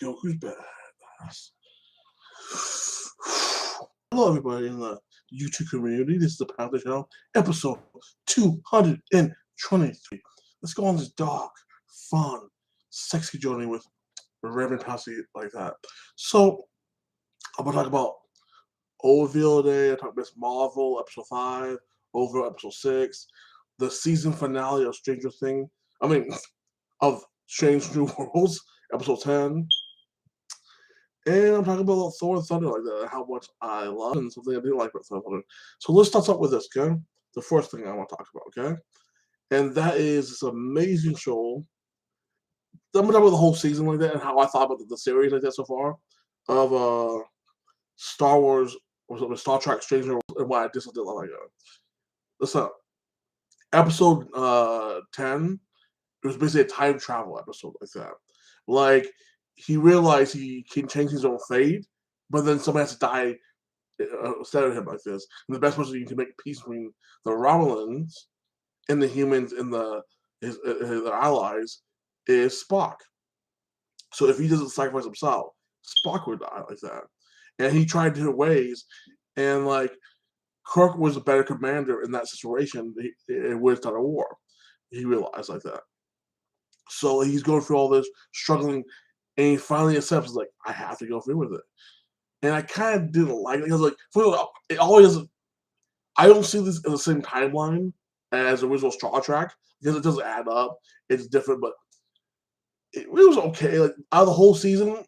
Goku's badass. Hello, everybody in the YouTube community. This is the Panther Channel, episode 223. Let's go on this dark, fun, sexy journey with Reverend Passy like that. So, I'm going to talk about Orville today. I talk about Miss Marvel, episode 5, Orville, episode 6, the season finale of of Strange New Worlds, episode 10. And I'm talking about Thor and Thunder like that, how much I love and something I didn't like about Thor and Thunder. So let's start off with this, okay? The first thing I want to talk about, okay? And that is this amazing show. I'm gonna talk about the whole season like that and how I thought about the series like that so far of Star Wars or Star Trek Strange New Worlds and why I just did like that. Listen, episode 10. It was basically a time travel episode like that. Like he realized he can change his own fate, but then somebody has to die instead of him like this. And the best person you can make peace between the Romulans and the humans and his allies is Spock. So if he doesn't sacrifice himself, Spock would die like that. And he tried different ways, and like Kirk was a better commander in that situation. It would start a war. He realized like that. So he's going through all this, struggling, and he finally accepts, like, I have to go through with it. And I kind of didn't like it because, like, it always, I don't see this in the same timeline as the original Star Trek because it doesn't add up. It's different, but it was okay. Like, out of the whole season,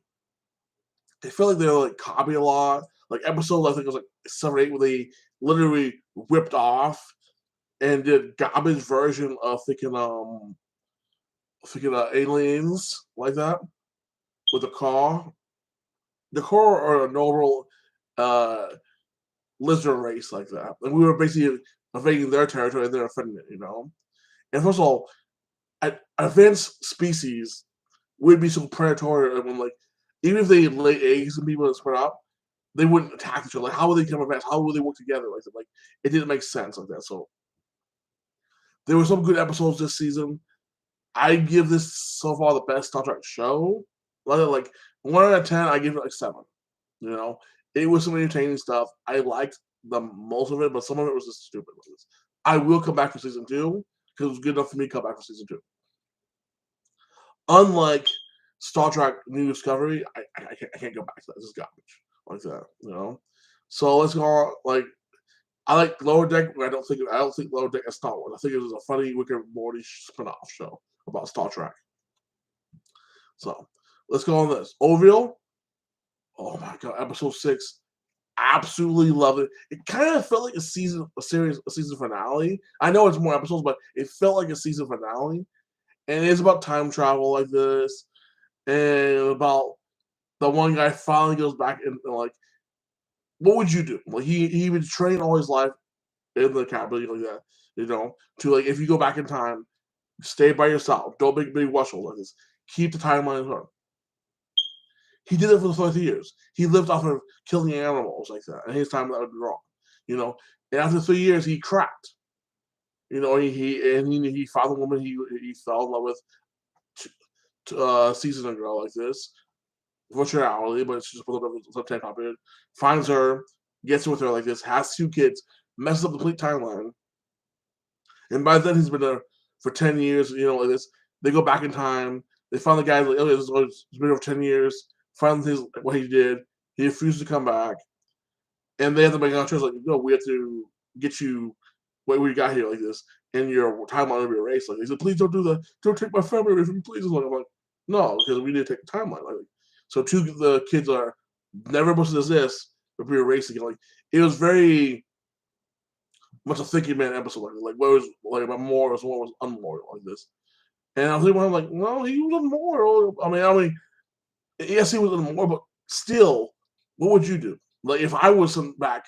it felt like they were, like, copying a lot. Like, episode, I think it was, like, 7 or 8 where they literally ripped off and did garbage version of thinking aliens like that with the car. The car are a normal lizard race like that. And we were basically invading their territory and they're offending it, you know? And first of all, advanced species would be so predatory when, like, even if they lay eggs and people and spread out, they wouldn't attack each other. Like, how would they become advanced? How would they work together? Like it didn't make sense like that. So there were some good episodes this season. I give this so far the best Star Trek show. Like 1 out of 10, I give it like 7. You know, it was some entertaining stuff. I liked the most of it, but some of it was just stupid. I will come back for season 2 because it was good enough for me to come back for season 2. Unlike Star Trek New Discovery, I can't go back to that. This is garbage like that. You know, so let's go on. Like, I like Lower Deck, but I don't think Lower Deck is Star Wars. I think it was a funny Rick and Morty spin-off show about Star Trek. So let's go on this. Orville. Oh my god, episode 6. Absolutely love it. It kind of felt like a season finale. I know it's more episodes, but it felt like a season finale. And it's about time travel like this. And about the one guy finally goes back and like, what would you do? Like he would train all his life in the capability like that, you know, to like if you go back in time, stay by yourself. Don't make big rustle like this. Keep the timeline on. He did it for the 30 years. He lived off of killing animals like that. And his time that would be wrong. You know. And after 3 years he cracked. You know, he found a woman he fell in love with season ago like this. Virtuality, but it's just a little bit of time period. Finds her, gets with her like this, has 2 kids, messes up the complete timeline. And by then he's been there for 10 years, you know, like this. They go back in time. They find the guy like, oh, it's been over 10 years. Find what he did. He refuses to come back. And they have to make a choice like, no, we have to get you what we got here like this. And your timeline will be erased. Like, he said, please don't do that. Don't take my family away from me, please. I'm like, no, because we need to take the timeline. Like, so 2 of the kids are never supposed to exist, but be erased again. Like, it was very much a thinking man episode like what was like about moral as well as unmoral like this. And I was thinking, I'm like, no, he was immoral. I mean, yes, he was immoral, but still, what would you do? Like, if I was back,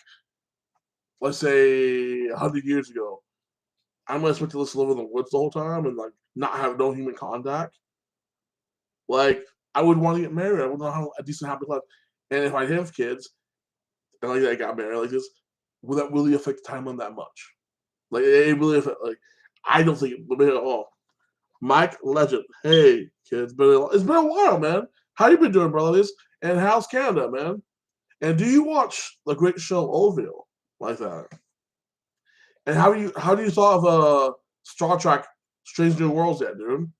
let's say 100 years ago, I'm gonna expect to live in the woods the whole time and like not have no human contact. Like, I would want to get married. I would want to have a decent happy life. And if I have kids and like I got married like this, will that really affect the timeline that much? Like, it really affect, like, I don't think it would be at all. Mike Legend, hey kids, it's been a while, man. How you been doing, brothers? And how's Canada, man? And do you watch the great show Orville like that? And how do you thought of Star Trek Strange New Worlds yet, dude?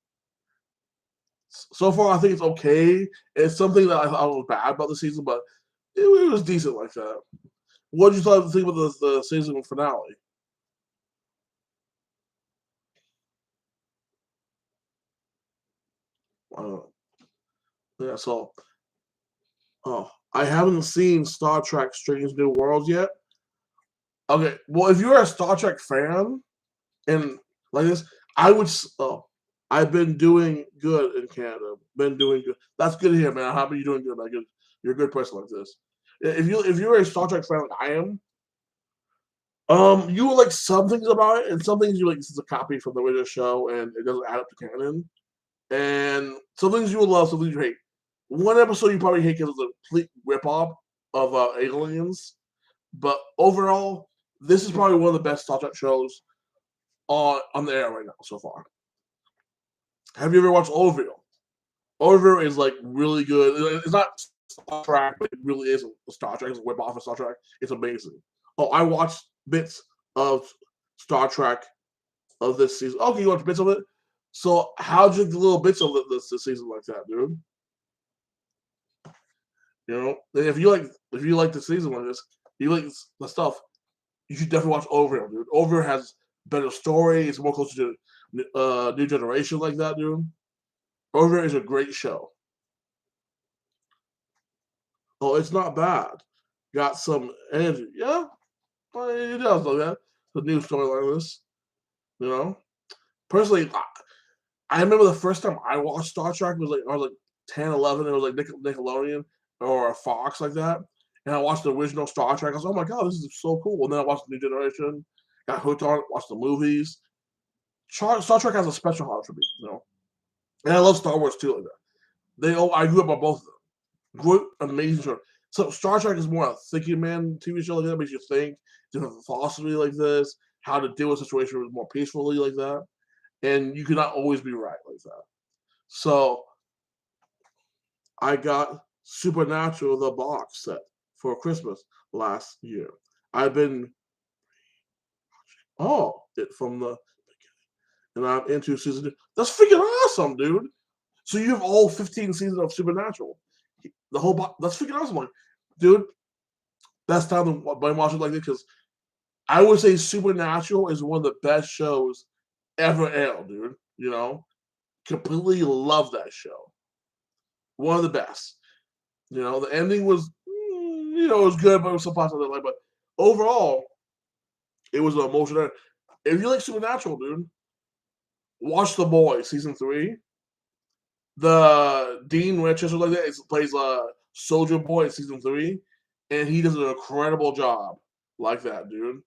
So far, I think it's okay. It's something that I thought was bad about the season, but it was decent like that. What did you think about the season finale? Uh, yeah, so I haven't seen Star Trek Strange New Worlds yet. Okay, well, if you're a Star Trek fan and like this, I would. I've been doing good in Canada. Been doing good. That's good to hear, man. I'm happy you're doing good. Like you're a good person like this. If you're a Star Trek fan like I am, you will like some things about it, and some things you like. This is a copy from the original show, and it doesn't add up to canon. And some things you will love, some things you hate. One episode you probably hate because it's a complete ripoff of Aliens, but overall, this is probably one of the best Star Trek shows on the air right now so far. Have you ever watched Orville? Orville is like really good. It's not Star Trek, but it really is a Star Trek. It's a whip off of Star Trek. It's amazing. Oh, I watched bits of Star Trek of this season. Okay, you watched bits of it. So how'd you get the little bits of it this season like that, dude? You know, and if you like the season like this, you like the stuff. You should definitely watch Orville, dude. Orville has better story. It's more closer to New Generation like that, dude. Orville is a great show. Oh, it's not bad. Got some energy. Yeah, well, it does like that. The new story like this, you know. Personally, I remember the first time I watched Star Trek was like I was like 10, 11. It was like Nickelodeon or Fox like that. And I watched the original Star Trek. I was like, oh my god, this is so cool. And then I watched the New Generation, got hooked on it, watched the movies. Star Trek has a special heart for me, you know. And I love Star Wars too, like that. I grew up on both of them. Good, amazing show. So Star Trek is more a thinking man TV show like that, makes you think, different philosophy like this, how to deal with situations more peacefully like that. And you cannot always be right like that. So I got Supernatural the box set for Christmas last year. I've been it from the beginning, and I'm into season 2. That's freaking awesome, dude. So you have all 15 seasons of Supernatural. The whole box. That's freaking awesome, like, dude. That's time to watch it like this because I would say Supernatural is one of the best shows ever aired, dude. You know, completely love that show. One of the best. You know, the ending was, it was good, but it was some parts I didn't like. But overall, it was an emotional. If you like Supernatural, dude, watch The Boys season 3. The Dean Winchester like that plays Soldier Boy in season 3, and he does an incredible job like that, dude.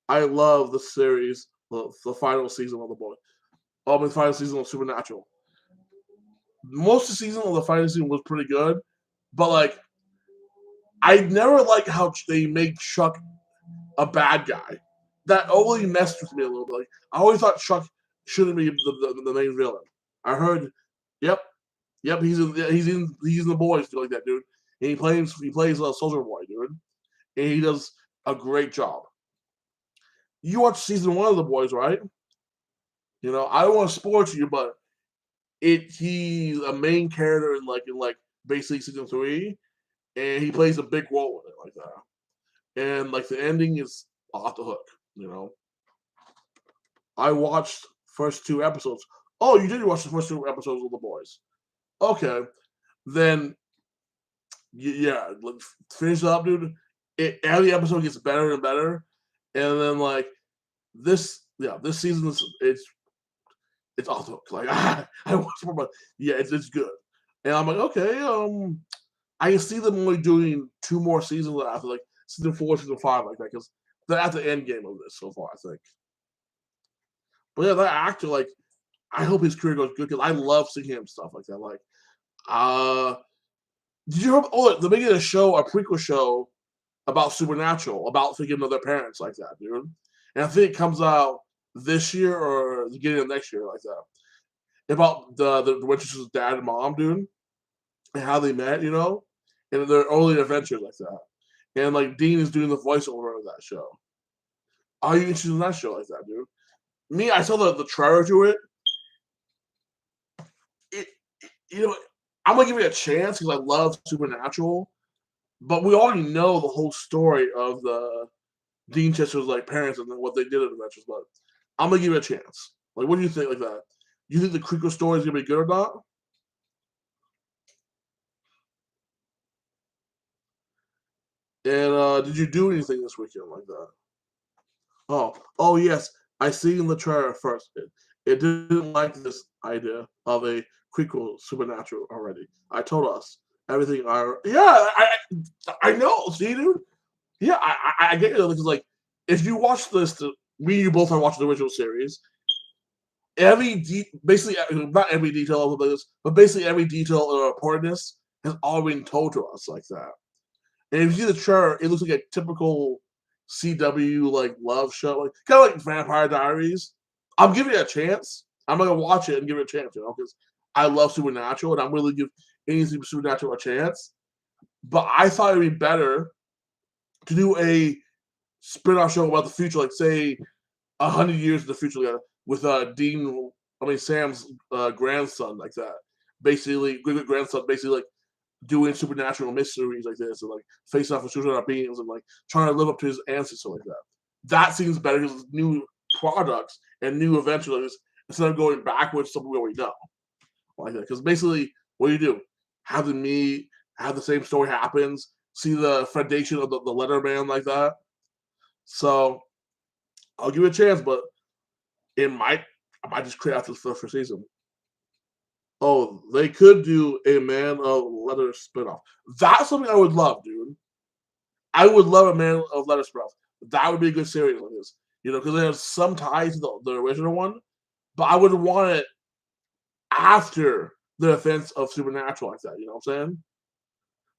I love the series, the final season of The Boys. The final season of Supernatural. Most of the season of the final season was pretty good, but like I never liked how they made Chuck a bad guy. That only messed with me a little bit. Like I always thought Chuck shouldn't be the main villain. I heard, yep, he's in the boys like that, dude. And he plays a Soldier Boy, dude, and he does a great job. You watched season 1 of the boys, right? You know I don't want to spoil to you, but he's a main character in basically season 3, and he plays a big role in it like that. And like the ending is off the hook, you know. I watched first 2 episodes. Oh, you did watch the first 2 episodes of The Boys. Okay, then yeah, finish it up, dude. Every episode gets better and better, and then like this season it's off the hook. Like I watched more, but yeah, it's good. And I'm like, okay, I can see them only doing 2 more seasons after like season 4, season 5, like that, because they're at the end game of this so far, I think. But yeah, that actor, like, I hope his career goes good because I love seeing him stuff like that. Like, uh, did you hear? Oh, the beginning of the show, a prequel show about Supernatural, about thinking of their parents like that, dude. And I think it comes out this year or the beginning of next year, like that. about the Winchester's dad and mom, dude, and how they met, and their early adventures like that. And like Dean is doing the voiceover of that show. Are you interested in that show like that, dude? Me, I saw the trailer to it. It, I'm gonna give it a chance because I love Supernatural, but we already know the whole story of the Dean Chester's like parents and what they did in Adventures. But I'm gonna give it a chance. Like, what do you think like that? You think the Creeper story is gonna be good or not? And did you do anything this weekend like that? Oh yes, I seen the trailer first. It didn't like this idea of a prequel Supernatural already. I told us everything. I know. See, dude. Yeah, I get it because like if you watch this, me and you both are watching the original series. Basically not every detail of this, but basically every detail or importance has all been told to us like that. And if you see the trailer, it looks like a typical CW like love show, like kind of like Vampire Diaries. I'm giving it a chance. I'm gonna watch it and give it a chance, because I love Supernatural and I'm really give anything Supernatural a chance. But I thought it'd be better to do a spin-off show about the future, like say 100 years in the future, with Sam's grandson, like that. Basically, great grandson, basically like doing supernatural mysteries like this and like facing off with supernatural beings and like trying to live up to his ancestors like that. That seems better because new products and new adventures like this instead of going backwards something we already know like that. Because basically, what do you do? Have them meet, have the same story happens, see the foundation of the letter man like that. So I'll give it a chance, but I might just create after the first season. Oh, they could do a Man of Leather spinoff. That's something I would love, dude. I would love a Man of Leather spinoff. That would be a good series like this. Because there's some ties to the original one, but I would want it after the events of Supernatural like that. You know what I'm saying?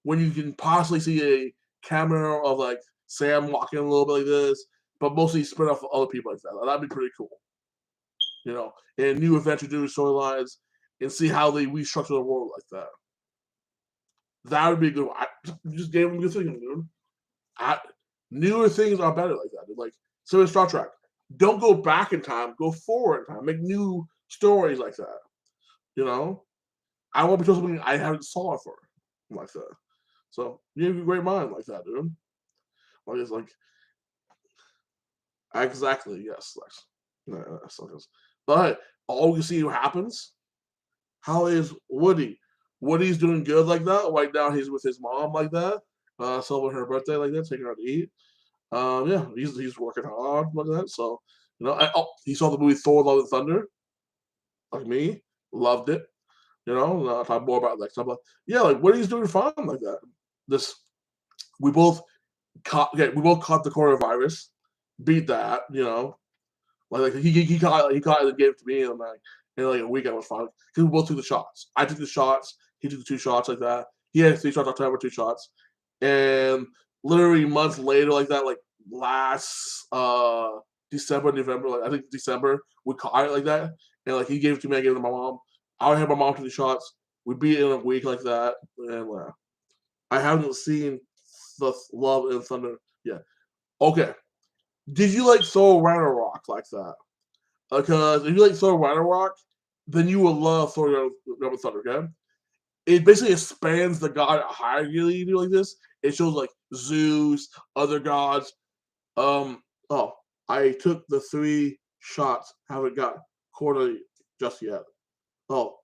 When you can possibly see a cameo of like Sam walking a little bit like this, but mostly spin off of other people like that. That'd be pretty cool. And new adventure, new storylines, and see how they restructure the world like that. That would be a good one. I just gave them a good thing, dude. Newer things are better like that. Dude. Like, so in Star Trek, don't go back in time, go forward in time. Make new stories like that. I want to be told something I haven't saw it for like that. So you have a great mind like that, dude. Like it's like exactly yes, Lex. But all we see what happens. How is Woody? Woody's doing good like that. Right now he's with his mom like that. Celebrating her birthday like that, taking her to eat. Yeah, he's working hard like that. So he saw the movie Thor: Love and Thunder, like me, loved it. Talk more about like stuff like yeah, like Woody's doing fine like that. This we both caught. Okay, we both caught the coronavirus, beat that. Like he caught it and gave it to me, and like in like a week I was fine because we both took the shots. I took the shots. He took the 2 shots like that. He had 3 shots. I took 2 shots, and literally months later, like that, like last December, November, like I think December, we caught it like that, and like he gave it to me. I gave it to my mom. I had my mom take the shots. We beat it in a week like that, and I haven't seen the Love and Thunder yet. Okay, did you like Thor Ragnarok like that? Because if you like Thor Ragnarok, then you will love Thor Love and Thunder. Okay, it basically expands the god hierarchy like this. It shows like Zeus, other gods. Oh, I took the 3 shots. Haven't got quarterly just yet. Oh,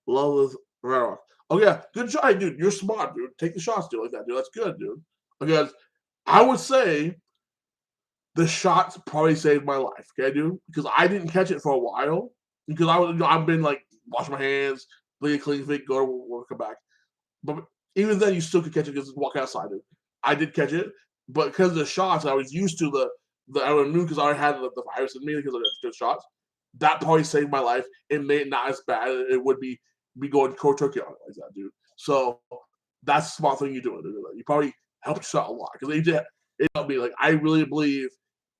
Love is Ragnarok. Oh yeah, good try, dude. You're smart, dude. Take the shots, dude, like that, dude. That's good, dude. Because I would say the shots probably saved my life. Okay, dude, because I didn't catch it for a while because I've been like wash my hands, play a clean feet, go to work, come back. But even then, you still could catch it because walk outside. Dude. I did catch it, but because of the shots, I was used to the I knew because I already had the virus in me because of the shots. That probably saved my life. It made it not as bad as it would be going cold turkey on it like that, dude. So that's a smart thing you're doing. Dude. You probably helped yourself a lot because it helped me. Like I really believe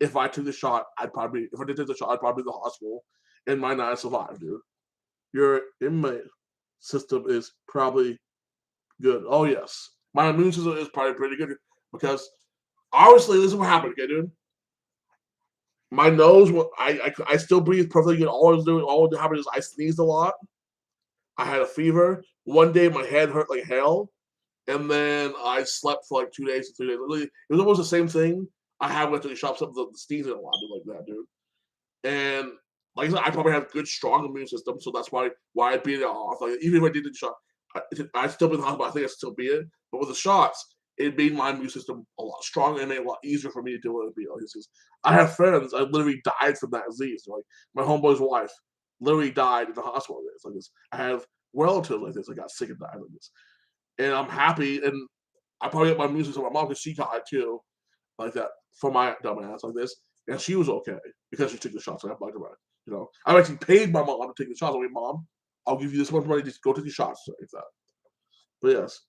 if I took the shot, if I did take the shot, I'd probably be in the hospital and might not have survived, dude. your immune system is probably good. Oh yes, my immune system is probably pretty good because obviously this is what happened, okay, dude. My nose, I still breathe perfectly good. All that happened is I sneezed a lot. I had a fever. One day my head hurt like hell, and then I slept for like 2 days or 3 days. It was almost the same thing I had when I took the shots up the sneezing a lot, dude, like that, dude. And like I said, I probably have good, strong immune system, so that's why I beat it off. Like even if I did the shot, I'd still be in the hospital. I think I'd still be it. But with the shots, it made my immune system a lot stronger and made it a lot easier for me to deal with it. Like, I have friends I literally died from that disease. Like my homeboy's wife literally died in the hospital. It's like this. I have relatives like this that got sick and died like this, and I'm happy. And I probably got my immune system. My mom, because she got it too, like that, for my dumb ass like this, and she was okay because she took the shots. I got bugged about it. I actually paid my mom to take the shots. I mean, Mom, I'll give you this much money. Just go take the shots like that. But yes,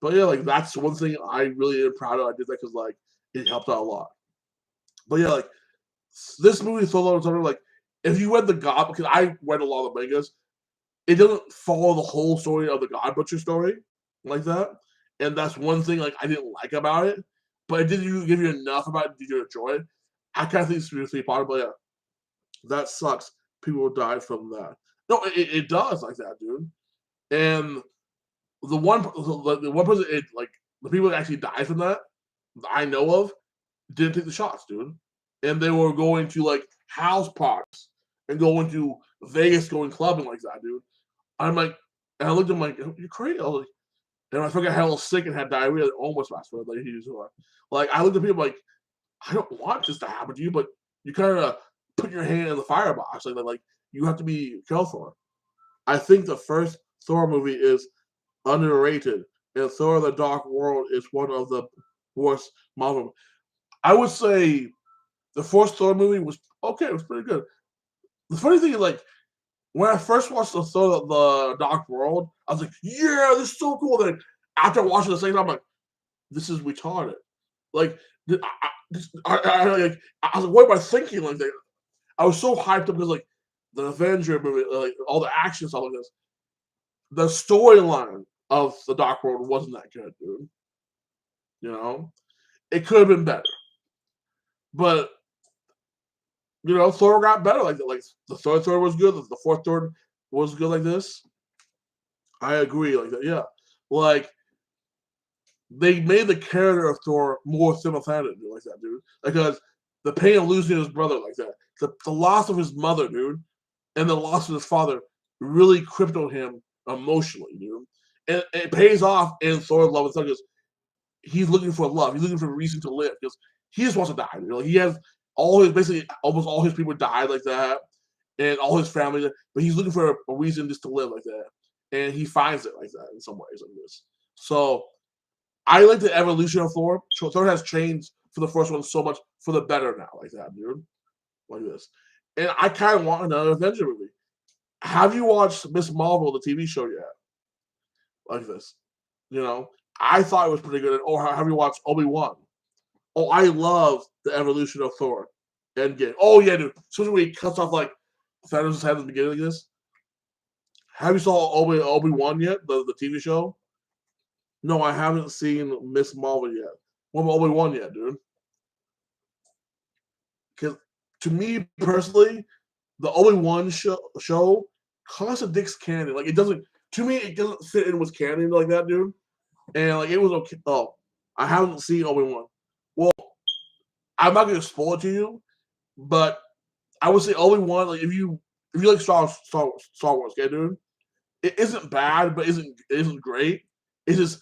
but yeah, like that's one thing I really am proud of. I did that because like it helped out a lot. But yeah, like this movie Solo something like if you read the God, because I read a lot of the mangas, it doesn't follow the whole story of the God Butcher story like that, and that's one thing like I didn't like about it. But it didn't give you enough about it. Did you enjoy it? I kind of think it's really part, but yeah, that sucks. People died from that. No, it does like that, dude. And the one person like the people that actually died from that I know of didn't take the shots, dude. And they were going to like house parties and going to Vegas, going clubbing like that, dude. I'm like, and I looked at him like, you're crazy. I was like, and I forgot how I was sick and had diarrhea that almost passed away. Like, like I looked at people like, I don't want this to happen to you, but you kind of put your hand in the firebox. Like you have to be careful. I think the first Thor movie is underrated, and Thor: The Dark World is one of the worst Marvel. I would say the first Thor movie was okay. It was pretty good. The funny thing is, like, when I first watched the Thor: The Dark World, I was like, "Yeah, this is so cool." Then after watching the second time, I'm like, "This is retarded." Like, I was like, "What am I thinking?" Like, I was so hyped up because like the Avenger movie, like all the action stuff like this. The storyline of the Dark World wasn't that good, dude. It could have been better, but Thor got better like that. Like the third Thor was good, the fourth Thor was good like this. I agree, like that. Yeah, like they made the character of Thor more sympathetic, like that, dude. Because the pain of losing his brother, like that, the loss of his mother, dude, and the loss of his father really crippled him emotionally, dude. And it pays off in Thor: Love and Thunder because he's looking for love. He's looking for a reason to live because he just wants to die. He has basically almost all his people died like that, and all his family. But he's looking for a reason just to live like that, and he finds it like that in some ways like this. So I like the evolution of Thor. Thor has changed for the first one so much for the better now, like that, dude, like this. And I kind of want another Avenger movie. Have you watched Miss Marvel, the TV show yet? Like this, you know. I thought it was pretty good. Or have you watched Obi-Wan? Oh, I love the evolution of Thor. Endgame. Oh yeah, dude. Especially when he cuts off like Thanos' head at the beginning of this. Have you saw Obi-Wan yet? The TV show? No, I haven't seen Miss Marvel yet. What about Obi-Wan yet, dude? Because to me personally, the Obi-Wan show contradicts canon. Like it doesn't. To me, it doesn't fit in with canon like that, dude. And like it was okay. Oh, I haven't seen Obi-Wan. Well, I'm not gonna spoil it to you, but I would say Obi-Wan, like if you like Star Wars, okay, dude, it isn't bad, but it isn't great. It's just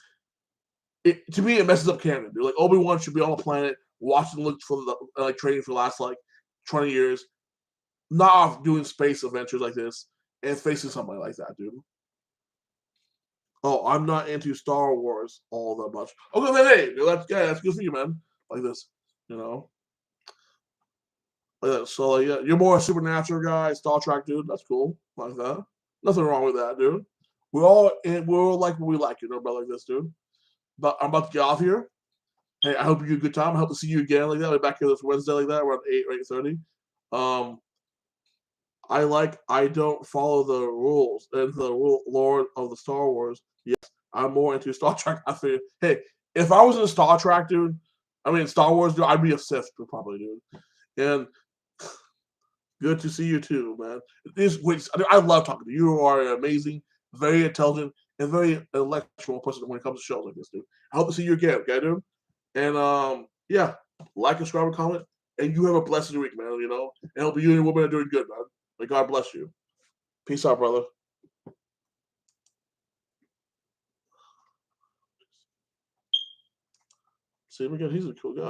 to me it messes up canon, dude. Like Obi-Wan should be on a planet watching look for the like training for the last like 20 years, not off doing space adventures like this and facing somebody like that, dude. Oh, I'm not into Star Wars all that much. Okay, then hey, that's good for you, man. Like this, you know. So like, yeah, you're more a supernatural guy, Star Trek dude. That's cool, like that. Nothing wrong with that, dude. We're all like what we like, about like this, dude. But I'm about to get off here. Hey, I hope you had a good time. I hope to see you again like that. We're back here this Wednesday like that around 8 or 8:30. Um, I don't follow the rules and the lore of the Star Wars. Yes, I'm more into Star Trek. I feel hey, if I was in Star Trek, dude, I mean Star Wars, dude, I'd be a Sith, probably, dude. And good to see you too, man. I love talking to you. You are an amazing, very intelligent, and very intellectual person when it comes to shows like this, dude. I hope to see you again, okay, dude? And yeah, like, subscribe, and comment. And you have a blessed week, man. You know, and hope you and your woman are doing good, man. May God bless you. Peace out, brother. See him again. He's a cool guy.